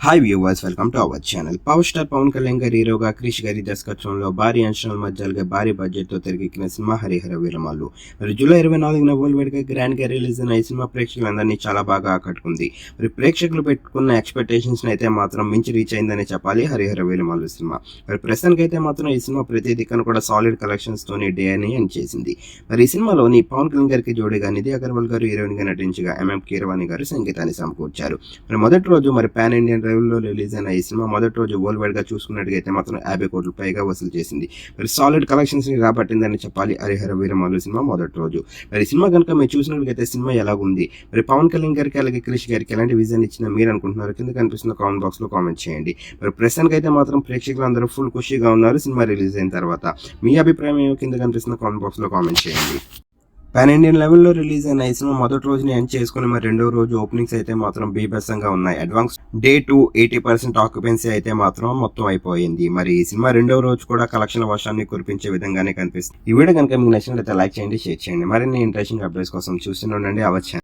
Hi viewers, welcome to our channel. Power star Pawan Kalyan గారి హీరోగా క్రిష్ గారి దర్శకత్వంలో భారీ అంచనాల మధ్య భారీ బడ్జెట్తో తెరకెక్కిన సినిమా హరిహర వీరమల్లు. మరి జూలై 24న వరల్డ్ వైడ్ గా గ్రాండ్ గా రిలీజ్ అయిన ఈ సినిమా ప్రేక్షకులందరినీ చాలా బాగా ఆకట్టుకుంది. మరి ప్రేక్షకులు పెట్టుకున్న ఎక్స్పెక్టేషన్స్ అయితే మాత్రం మించి రీచ్ అయిందని చెప్పాలి హరిహర వీరమల్లు సినిమా. మరి ప్రస్తుతానికి అయితే మాత్రం ఈ సినిమా ప్రతి దిక్కున కూడా సాలిడ్ కలెక్షన్స్ తోని డే అని చేసింది. మరి ఈ సినిమాలోని పవన్ కళ్యాణ్ గారికి జోడీగా నిధి అగర్వాల్ గారు హీరోయిన్ గా నటించగా ఎంఎం కీరవాణి గారు సంగీతాన్ని సమకూర్చారు. మరి మొదటి రోజు మరి పాన్ ఇండియన్ లో రిలీజ్ అయిన ఈ సినిమా మొదటి రోజు వరల్డ్ వైడ్ గా చూసుకున్నట్టుగైతే మాత్రం 50 కోట్ల పైగా వసూలు చేసింది. మరి సాలిడ్ కలెక్షన్స్ ని రాబట్టిందని చెప్పాలి హరిహర వీరమల్లు సినిమా మొదటి రోజు. మరి సినిమా కనుక మీరు చూసినట్టుగైతే సినిమా ఎలాగుంది, మరి పవన్ కళ్యాణ్ గారికి అలాగే క్రిష్ గారికి ఎలాంటి విజన్ ఇచ్చిన మీరు అనుకుంటున్నారు కింద కనిపిస్తున్న కామెంట్ బాక్స్ లో కామెంట్ చేయండి. మరి ప్రస్తుతానికి అయితే మాత్రం ప్రేక్షకులు అందరూ ఫుల్ ఖుషిగా ఉన్నారు సినిమా రిలీజ్ అయిన తర్వాత. మీ అభిప్రాయం ఏమో కింద కనిపిస్తున్న కామెంట్ బాక్స్ లో కామెంట్ చేయండి. పాన్ ఇండియన్ లెవెల్లో రిలీజ్ అయిన ఈ సినిమా మొదటి రోజుని ఎండ్ చేసుకుని మరి రెండో రోజు ఓపెనింగ్స్ అయితే మాత్రం బీభత్సంగా ఉన్నాయి. అడ్వాన్స్ డే 2 80% ఆక్యుపెన్సీ అయితే మాత్రం మొత్తం అయిపోయింది. మరి ఈ సినిమా రెండో రోజు కూడా కలెక్షన్ వర్షాన్ని కురిపించే విధంగానే కనిపిస్తుంది. ఈ వీడియో కనుక మీకు నచ్చినట్లయితే లైక్ చేయండి, షేర్ చేయండి. మరిన్ని ఇంట్రెస్టింగ్ అప్డేట్స్ కోసం చూస్తూనే ఉండండి అవర్ ఛానల్.